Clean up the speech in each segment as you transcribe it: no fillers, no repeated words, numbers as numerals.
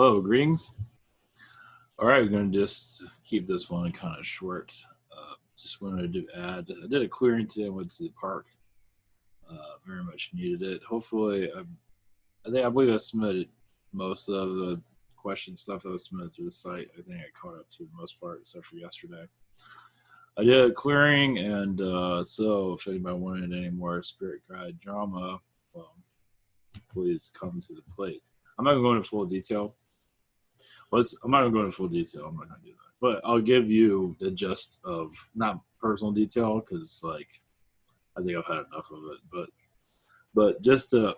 Hello, greetings. All right, we're going to just keep this one kind of short. Just wanted to add, I did a clearing today, went to the park. Very much needed it. Hopefully, I believe I submitted most of the question stuff that was submitted through the site. I think I caught up to the most part, except for yesterday. I did a clearing, and so if anybody wanted any more spirit guide drama, please come to the plate. I'm not going to go into full detail. I'm not going to go into full detail. I'm not going to do that. But I'll give you the gist of, not personal detail, because I think I've had enough of it. But just to,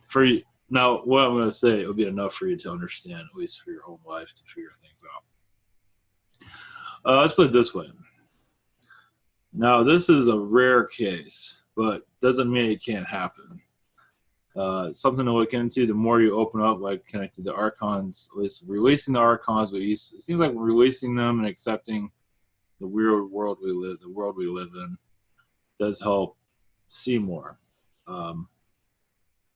for you, now what I'm going to say, it will be enough for you to understand, at least for your own life, to figure things out. Let's put it this way. Now, this is a rare case, but doesn't mean it can't happen. Something to look into. The more you open up, like connected to archons, at least releasing the archons, it seems like releasing them and accepting the weird world we live, in, does help see more.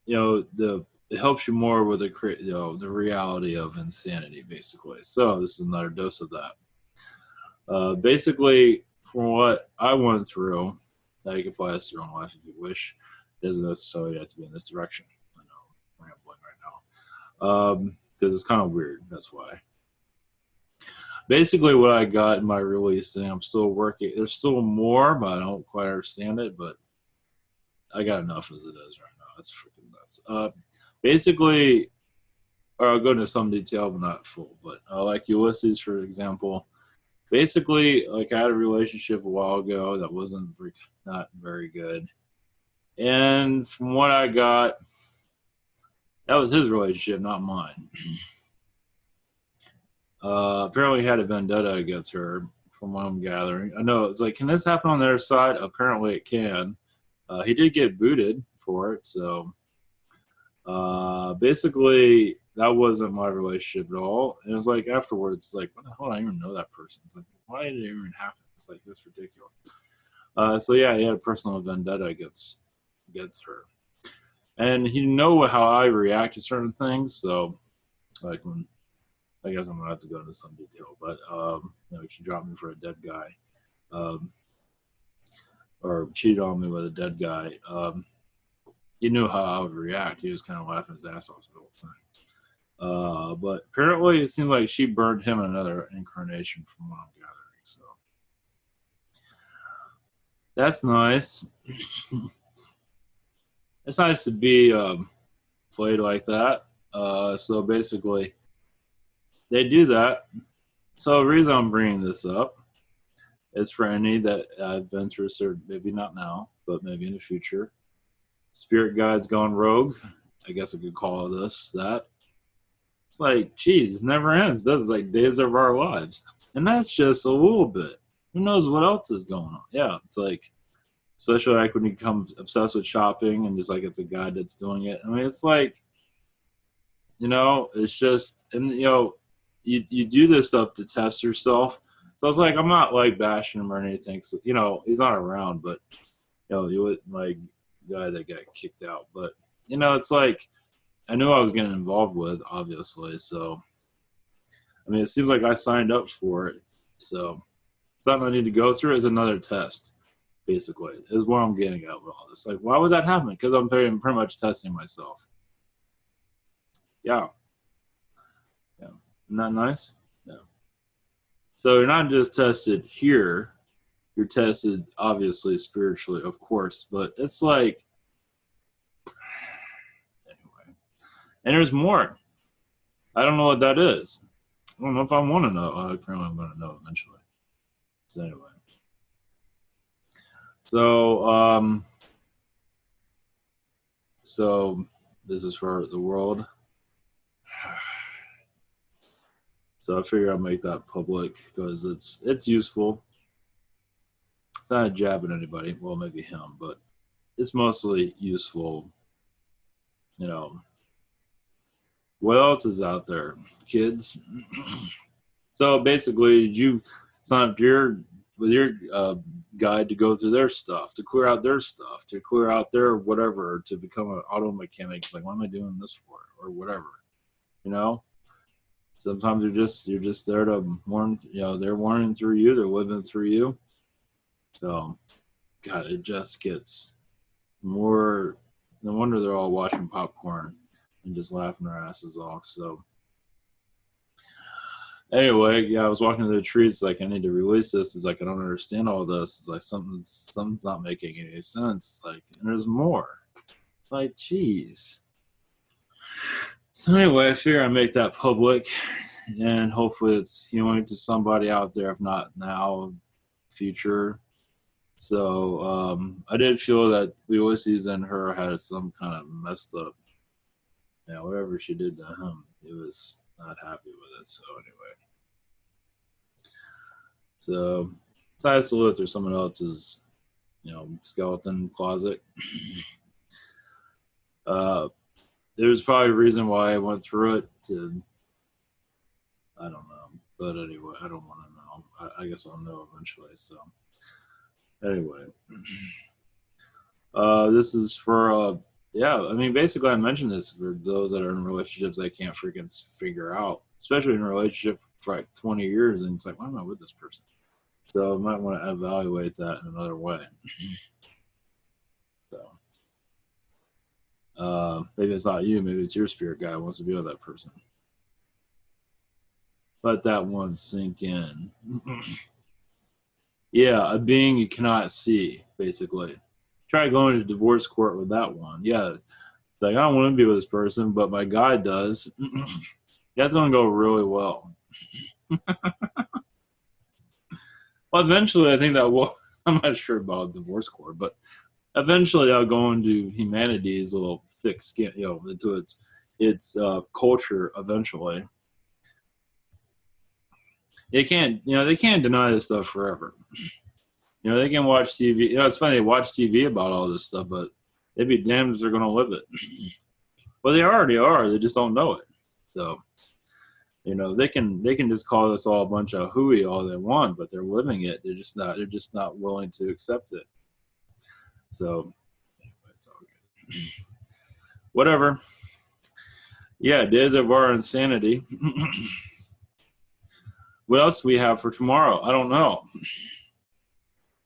It helps you more with the reality of insanity, basically. So this is another dose of that. Basically, from what I went through, now you can apply this to your own life if you wish. It doesn't necessarily have to be in this direction. I know I'm rambling right now because it's kind of weird. That's why. Basically, what I got in my releasing, I'm still working. There's still more, but I don't quite understand it. But I got enough as it is right now. It's freaking nuts. Basically, or I'll go into some detail, but not full. But like Ulysses, for example. Basically, like I had a relationship a while ago that wasn't not very good. And from what I got, that was his relationship, not mine. Apparently he had a vendetta against her, from what I'm gathering. I know, it's like, can this happen on their side? Apparently it can. He did get booted for it, so basically that wasn't my relationship at all. And it was like afterwards, it's like, what the hell? I don't even know that person. It's like, why did it even happen? It's like, this ridiculous. So yeah, he had a personal vendetta against her, and he know how I react to certain things. So like when, I guess I'm gonna have to go into some detail, but she dropped me for a dead guy, or cheated on me with a dead guy. He knew how I would react. He was kind of laughing his ass off the whole time. But apparently it seemed like she burned him another incarnation, from what I'm gathering. So that's nice. It's nice to be played like that. So basically, they do that. So the reason I'm bringing this up is for any that I've been through a certain, maybe not now, but maybe in the future, spirit guides gone rogue. I guess I could call this that. It's like, geez, it never ends, does it? It's like days of our lives. And that's just a little bit. Who knows what else is going on? Yeah, it's like, especially like when you become obsessed with shopping and just like it's a guy that's doing it. I mean, it's like, it's just, and you do this stuff to test yourself. So I was like, I'm not like bashing him or anything. So, he's not around, but he was my guy that got kicked out. But it's like, I knew I was getting involved with, obviously. So I mean, it seems like I signed up for it. So something I need to go through is another test. Basically, is what I'm getting at with all this. Like, why would that happen? Because I'm pretty much testing myself. Yeah. Isn't that nice? Yeah. So you're not just tested here, you're tested obviously spiritually, of course, but it's like, anyway. And there's more. I don't know what that is. I don't know if I want to know. Apparently I'm going to know eventually. So anyway. So this is for the world. So I figure I'll make that public because it's useful. It's not a jab at anybody. Well, maybe him, but it's mostly useful. What else is out there, kids? So basically, did you sign up with your guide to go through their stuff, to clear out their stuff, to clear out their whatever, to become an auto mechanic? It's like, what am I doing this for, or whatever, sometimes you're just there to mourn. You know, they're mourning through you. They're living through you. So, God, it just gets more. No wonder they're all watching popcorn and just laughing their asses off. So, anyway, yeah, I was walking to the tree. It's like I need to release this. It's like I don't understand all this. It's like something's not making any sense. It's like, and there's more. Like, geez. So anyway, I figure I make that public, and hopefully it's healing to somebody out there, if not now, future. So I did feel that Ulysses and her had some kind of messed up, whatever she did to him, he was not happy with it. So anyway, so decided to look through someone else's, skeleton closet. There's probably a reason why I went through it. I don't know, but anyway, I don't want to know. I guess I'll know eventually. So anyway, this is for I mean, basically, I mentioned this for those that are in relationships they can't freaking figure out, especially in a relationship for like 20 years, and it's like, why am I with this person? So I might want to evaluate that in another way. So maybe it's not you, maybe it's your spirit guide who wants to be with that person. Let that one sink in. Yeah, a being you cannot see, basically. Try going to divorce court with that one. Yeah, like, I don't want to be with this person, but my guy does. That's going to go really well. Well, eventually, I think that will. I'm not sure about divorce court, but eventually, I'll go into humanity's little thick skin, into its culture. Eventually, they can't deny this stuff forever. They can watch TV. It's funny, they watch TV about all this stuff, but they'd be damned if they're going to live it. Well, they already are. They just don't know it. So, they can just call this all a bunch of hooey all they want, but they're living it. They're just not willing to accept it. So, anyway, it's all good. Whatever. Yeah, days of our insanity. What else do we have for tomorrow? I don't know.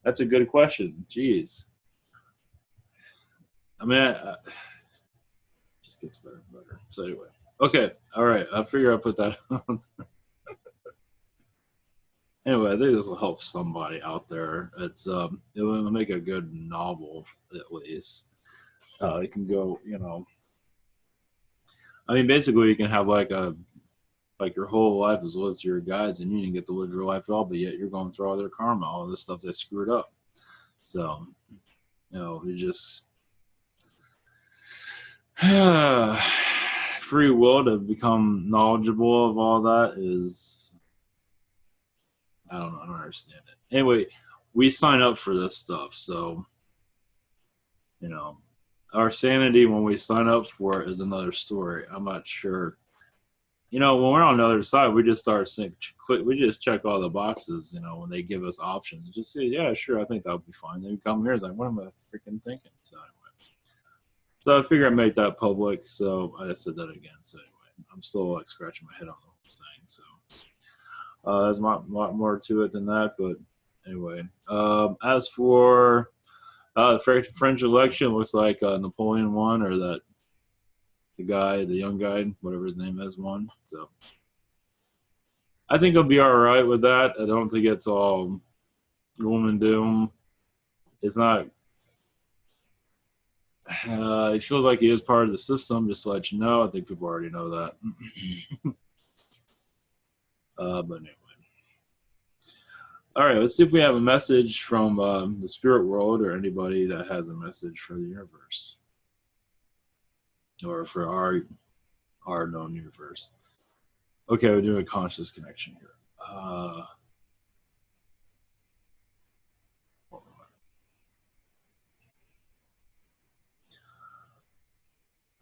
That's a good question. Jeez. I mean, it just gets better and better. So anyway. Okay. All right. I figure I'll put that on. Anyway, I think this will help somebody out there. It will make a good novel, at least. It can go, I mean, basically you can have like your whole life is lived through your guides, and you didn't get to live your life at all, but yet you're going through all their karma, all this stuff they screwed up. So, you just free will to become knowledgeable of all that is, I don't know, I don't understand it. Anyway, we sign up for this stuff, so our sanity when we sign up for it is another story. I'm not sure. When we're on the other side, we just we just check all the boxes, when they give us options. Just say, yeah, sure, I think that would be fine. Then you come here, it's like, what am I freaking thinking? So anyway. So I figure I'd make that public, so I just said that again. So anyway, I'm still like scratching my head on the whole thing. So there's a lot more to it than that, but anyway. As for the French election, looks like Napoleon won, or that the young guy, whatever his name is, won. So I think he'll be all right with that. I don't think it's all gloom and doom. It's not. It feels like he is part of the system, just to let you know. I think people already know that. But anyway. All right, let's see if we have a message from the spirit world, or anybody that has a message for the universe, or for our known universe. Okay, we're doing a conscious connection here.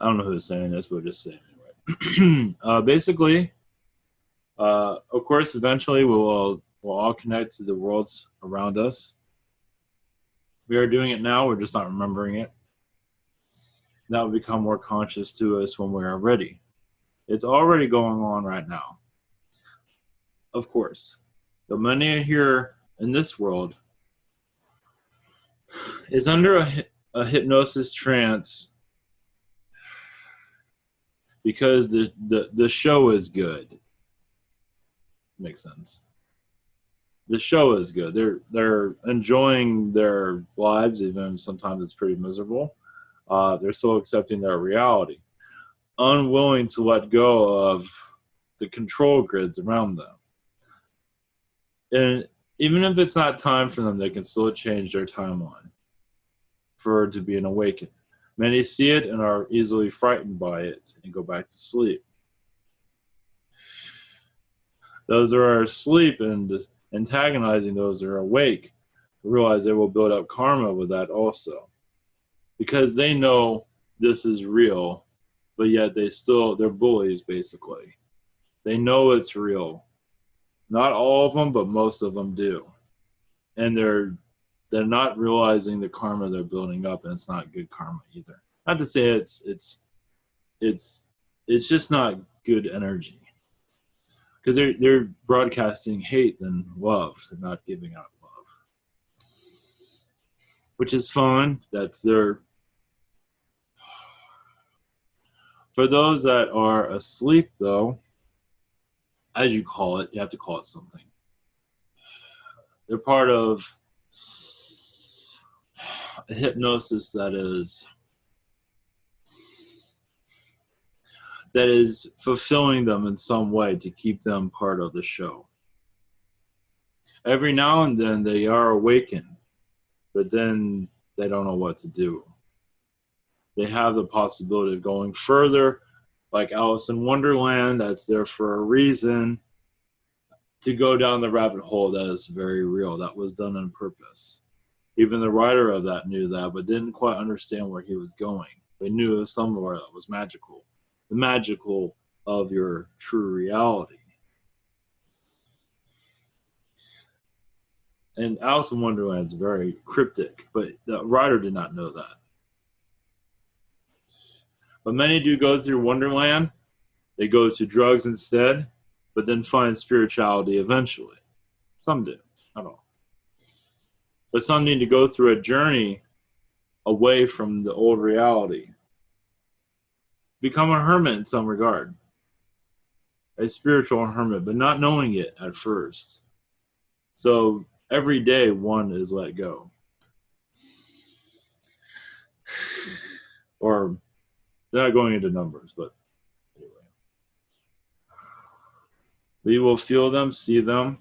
I don't know who's saying this, but just saying anyway. Basically, of course, eventually we'll all connect to the worlds around us. We are doing it now, we're just not remembering it. That will become more conscious to us when we are ready. It's already going on right now. of course. The many here in this world is under a hypnosis trance because the show is good. Makes sense. The show is good. They're enjoying their lives, even sometimes it's pretty miserable. They're still accepting their reality, unwilling to let go of the control grids around them. And even if it's not time for them, they can still change their timeline for it to be an awakening. Many see it and are easily frightened by it and go back to sleep. Those that are asleep and antagonizing those that are awake realize they will build up karma with that also. Because they know this is real, but yet they're bullies basically. They know it's real. Not all of them, but most of them do. And they're not realizing the karma they're building up, and it's not good karma either. Not to say it's just not good energy. Because they're broadcasting hate and love. They're not giving out love. Which is fine. That's their... For those that are asleep, though, as you call it, you have to call it something. They're part of a hypnosis that is fulfilling them in some way to keep them part of the show. Every now and then they are awakened, but then they don't know what to do. They have the possibility of going further, like Alice in Wonderland, that's there for a reason, to go down the rabbit hole that is very real. That was done on purpose. Even the writer of that knew that, but didn't quite understand where he was going. They knew it was somewhere that was magical. The magical of your true reality. And Alice in Wonderland is very cryptic, but the writer did not know that. But many do go through Wonderland. They go to drugs instead, but then find spirituality eventually. Some do, not all. But some need to go through a journey away from the old reality. Become a hermit in some regard. A spiritual hermit, but not knowing it at first. So every day one is let go. Or they're not going into numbers, but anyway. We will feel them, see them.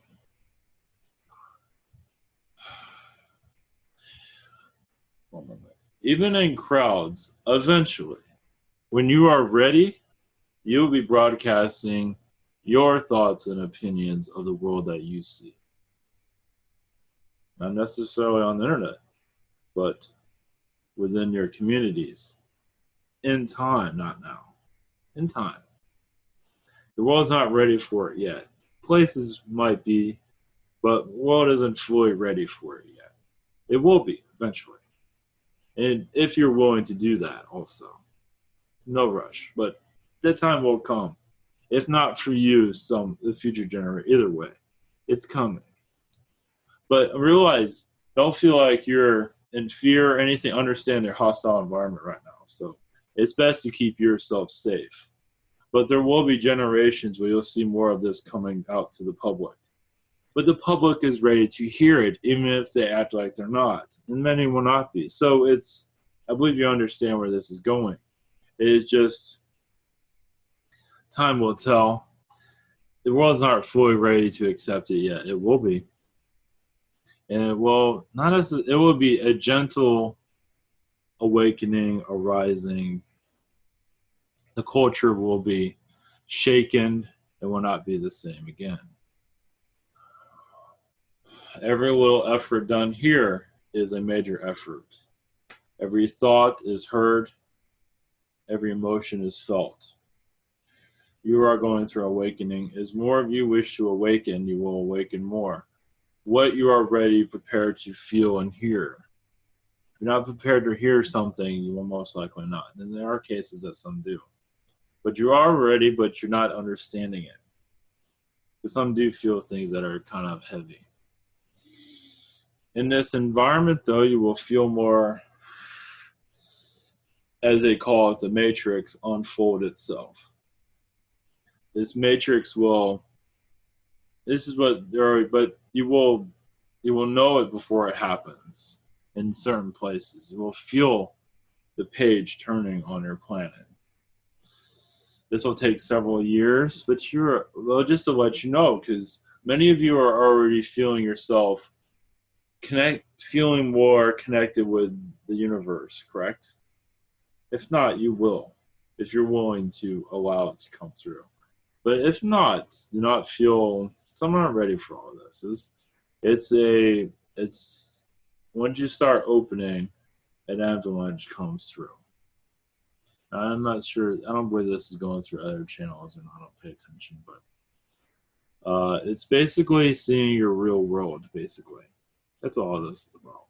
Even in crowds, eventually, when you are ready, you'll be broadcasting your thoughts and opinions of the world that you see. Not necessarily on the internet, but within your communities. In time, not now. In time. The world's not ready for it yet. Places might be, but the world isn't fully ready for it yet. It will be eventually. And if you're willing to do that also. No rush, but that time will come. If not for you, the future generation. Either way, it's coming. But realize, don't feel like you're in fear or anything. Understand their hostile environment right now. So it's best to keep yourself safe. But there will be generations where you'll see more of this coming out to the public. But the public is ready to hear it, even if they act like they're not. And many will not be. So I believe you understand where this is going. It is just, time will tell. The world's not fully ready to accept it yet. It will be. And it will be a gentle awakening, arising. The culture will be shaken and will not be the same again. Every little effort done here is a major effort. Every thought is heard. Every emotion is felt. You are going through awakening. As more of you wish to awaken, you will awaken more. What you are ready, prepared to feel and hear. If you're not prepared to hear something, you will most likely not. And there are cases that some do. But you are ready, but you're not understanding it. Because some do feel things that are kind of heavy. In this environment, though, you will feel more, as they call it, the matrix unfold itself. This matrix will, this is what there are, but you will know it before it happens in certain places. You will feel the page turning on your planet. This will take several years, but well, just to let you know, because many of you are already feeling yourself feeling more connected with the universe, correct? If not, you will, if you're willing to allow it to come through. But if not, do not feel, some aren't ready for all of this. It's once you start opening, an avalanche comes through. I'm not sure. I don't believe this is going through other channels, and I don't pay attention. But it's basically seeing your real world. Basically, that's all this is about.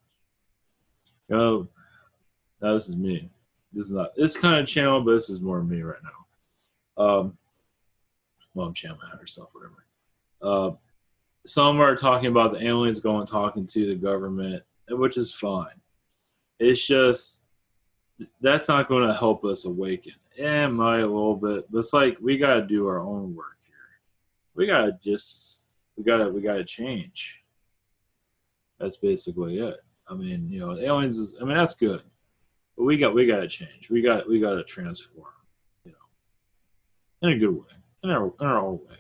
Now this is me. This is not this kind of channel, but this is more me right now. Well, I'm channeling herself, whatever. Some are talking about the aliens going talking to the government, which is fine. It's just that's not going to help us awaken. It might a little bit, but it's like we got to do our own work here. We got to change. That's basically it. I mean, aliens. That's good, but we got to change. We got to transform. In a good way, in our own way.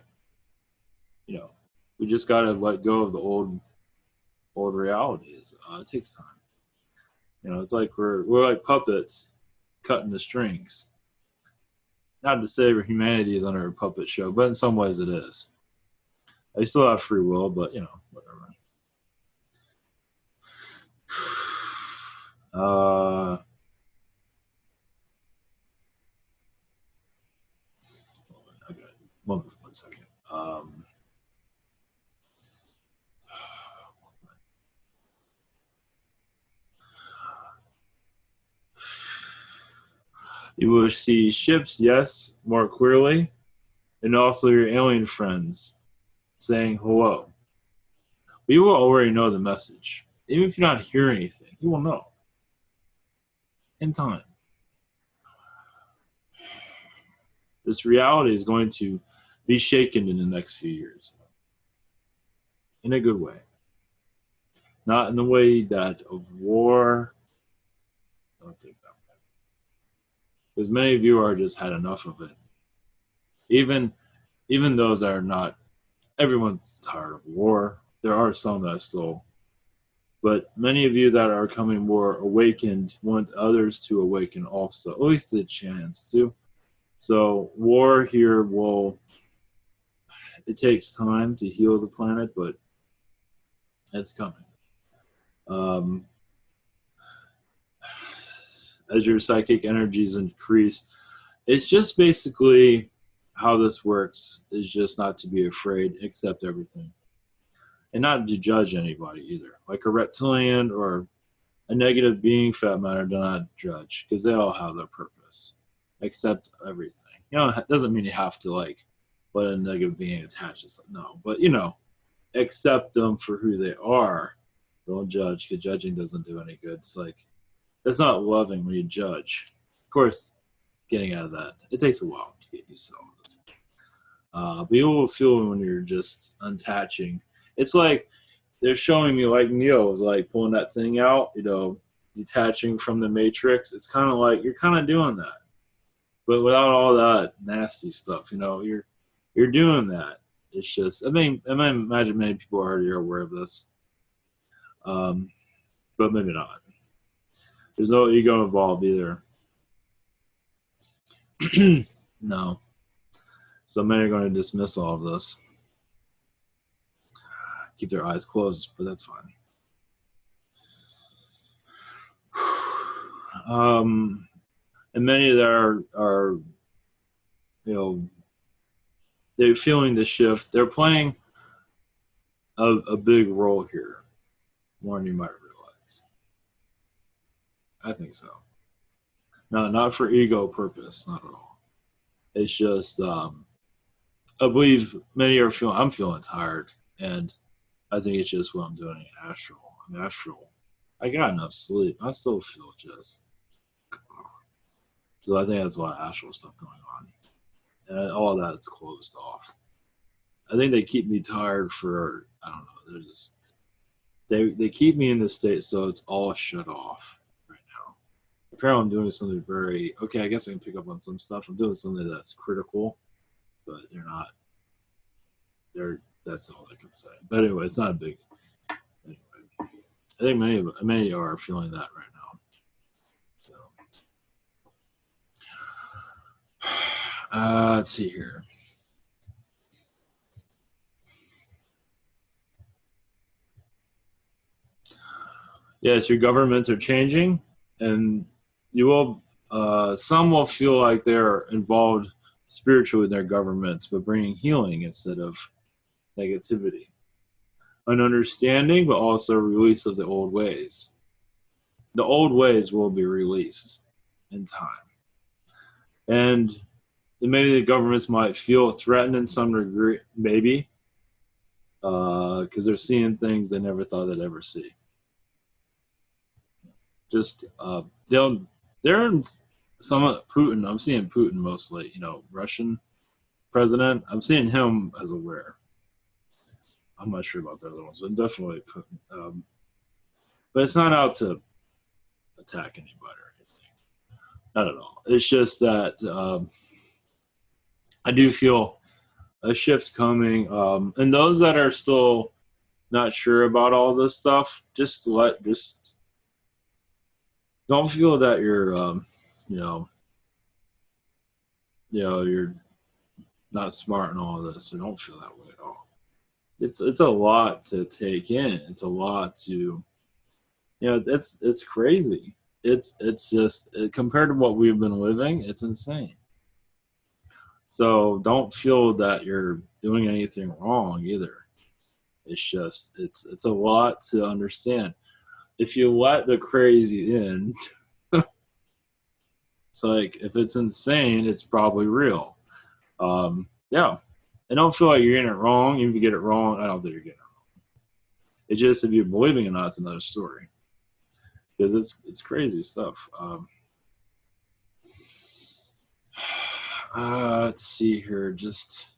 We just got to let go of the old realities. It takes time. It's like we're like puppets cutting the strings. Not to say humanity is under a puppet show, but in some ways it is. They still have free will, but whatever. Okay, one second. You will see ships, yes, more clearly, and also your alien friends saying hello. But you will already know the message. Even if you're not hearing anything, you will know. In time. This reality is going to be shaken in the next few years. In a good way. Not in the way that of war. I don't think that way. Because many of you are just had enough of it. Even those that are not, everyone's tired of war. There are some that still, but many of you that are coming more awakened want others to awaken also, at least a chance to. So war here it takes time to heal the planet, but it's coming. As your psychic energies increase, it's just basically how this works is just not to be afraid, accept everything. And not to judge anybody either. Like a reptilian or a negative being, for that matter, do not judge, because they all have their purpose. Accept everything. It doesn't mean you have to let a negative being attach to something. No, but accept them for who they are. Don't judge, because judging doesn't do any good. It's like, that's not loving when you judge. Of course, getting out of that, it takes a while to get used to all this. But you will feel when you're just untaching. It's like they're showing me, like Neo is like pulling that thing out, detaching from the matrix. It's kind of like you're kind of doing that, but without all that nasty stuff. You're doing that. It's just, I imagine many people already are aware of this, but maybe not. There's no ego involved either. No. So many are going to dismiss all of this. Keep their eyes closed, but that's fine. And many that are they're feeling the shift. They're playing a big role here, more than you might realize. I think so. No, not for ego purpose, not at all. It's just I believe many are feeling. I'm feeling tired, and I think it's just what I'm doing in astral. I mean, astral. I got enough sleep. I still feel just. So I think that's a lot of astral stuff going on, and all of that's closed off. I think they keep me tired for I don't know. They're just they keep me in this state so it's all shut off right now. Apparently, I'm doing something very okay. I guess I can pick up on some stuff. I'm doing something that's critical, but they're not. They're that's all I can say. But anyway, it's not a big. Anyway, I think many are feeling that right now. So let's see here. Yes, your governments are changing, and you will. Some will feel like they're involved spiritually in their governments, but bringing healing instead of negativity, an understanding, but also a release of the old ways. The old ways will be released in time, and maybe the governments might feel threatened in some degree, maybe because they're seeing things they never thought they'd ever see. Just they're in some of Putin. I'm seeing Putin mostly. Russian president. I'm seeing him as aware. I'm not sure about the other ones, but definitely Putin. But it's not out to attack anybody or anything. Not at all. It's just that I do feel a shift coming. And those that are still not sure about all this stuff, just don't feel that you're you know you're not smart and all this, so don't feel that way at all. It's a lot to take in. It's a lot to it's crazy. It's just compared to what we've been living, it's insane. So don't feel that you're doing anything wrong either. It's just it's a lot to understand. If you let the crazy in, it's like if it's insane, it's probably real. Yeah. I don't feel like you're getting it wrong. Even if you get it wrong, I don't think you're getting it wrong. It's just if you're believing it or not, it's another story. Because it's crazy stuff. Let's see here. Just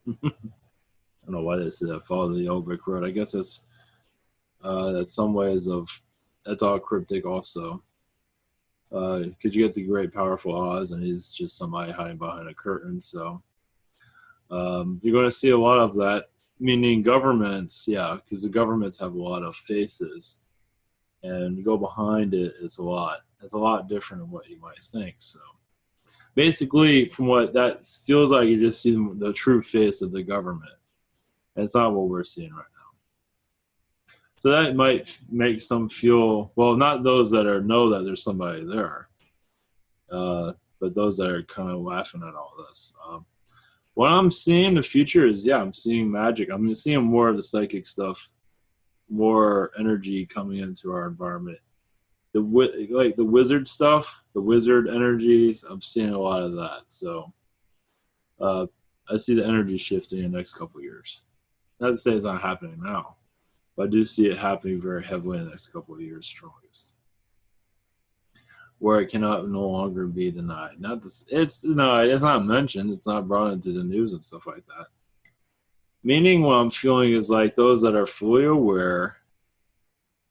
I don't know why they say that. Follow the old brick road. I guess that's some ways of that's all cryptic also. Because you get the great powerful Oz, and he's just somebody hiding behind a curtain. So you're going to see a lot of that. Meaning governments, yeah, because the governments have a lot of faces, and you go behind it, it's a lot. It's a lot different than what you might think. So basically, from what that feels like, you just see the true face of the government. And it's not what we're seeing right now. So that might make some feel well, not those that know that there's somebody there, but those that are kind of laughing at all this. What I'm seeing in the future is, I'm seeing magic. I'm seeing more of the psychic stuff, more energy coming into our environment. The wizard stuff, the wizard energies, I'm seeing a lot of that. So I see the energy shifting in the next couple of years. Not to say it's not happening now, but I do see it happening very heavily in the next couple of years, strongest. Where it cannot no longer be denied. Not this, it's not mentioned. It's not brought into the news and stuff like that. Meaning, what I'm feeling is like those that are fully aware.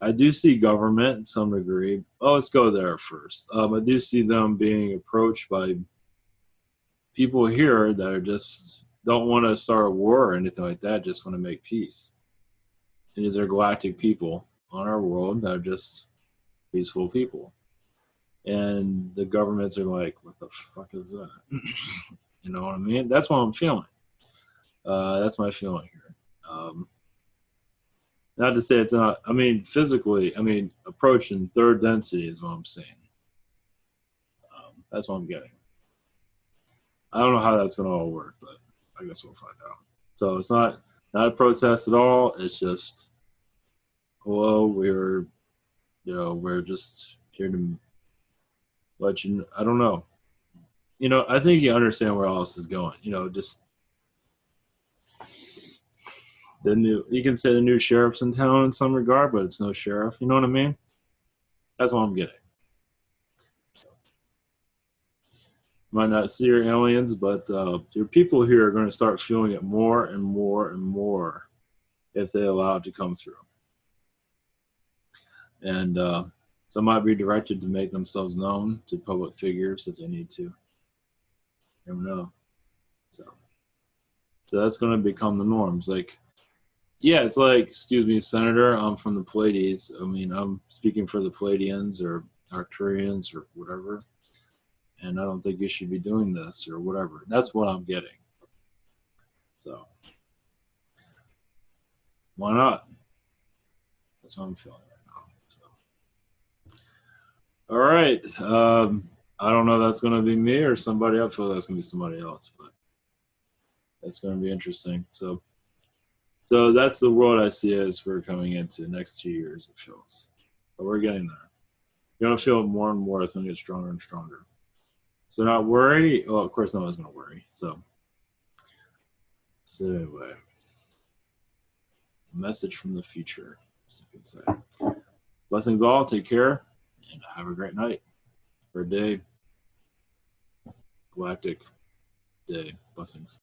I do see government in some degree. Oh, let's go there first. I do see them being approached by people here that are just don't want to start a war or anything like that. Just want to make peace. And these are galactic people on our world that are just peaceful people. And the governments are like, what the fuck is that? You know what I mean? That's what I'm feeling. That's my feeling here. Not to say it's not, physically, approaching third density is what I'm saying. That's what I'm getting. I don't know how that's going to all work, but I guess we'll find out. So it's not a protest at all. It's just, hello, we're just here to But I don't know. I think you understand where all this is going. Just you can say the new sheriff's in town in some regard, but it's no sheriff. You know what I mean? That's what I'm getting. Might not see your aliens, but your people here are going to start feeling it more and more and more if they allow it to come through. And some might be directed to make themselves known to public figures if they need to. Never know. So that's going to become the norms. Like, yeah, it's like, excuse me, Senator, I'm from the Pleiades. I mean, I'm speaking for the Pleiadians or Arcturians or whatever. And I don't think you should be doing this or whatever. That's what I'm getting. So why not? That's what I'm feeling right now. So, all right. I don't know if that's going to be me or somebody. I feel that's going to be somebody else, but that's going to be interesting. So that's the world I see as we're coming into the next 2 years, it feels. But we're getting there. You're going to feel it more and more. It's going to get stronger and stronger. So not worry. Well, of course, no one's going to worry. So anyway, a message from the future, as you could say. Blessings all. Take care and have a great night or day. Galactic day. Blessings.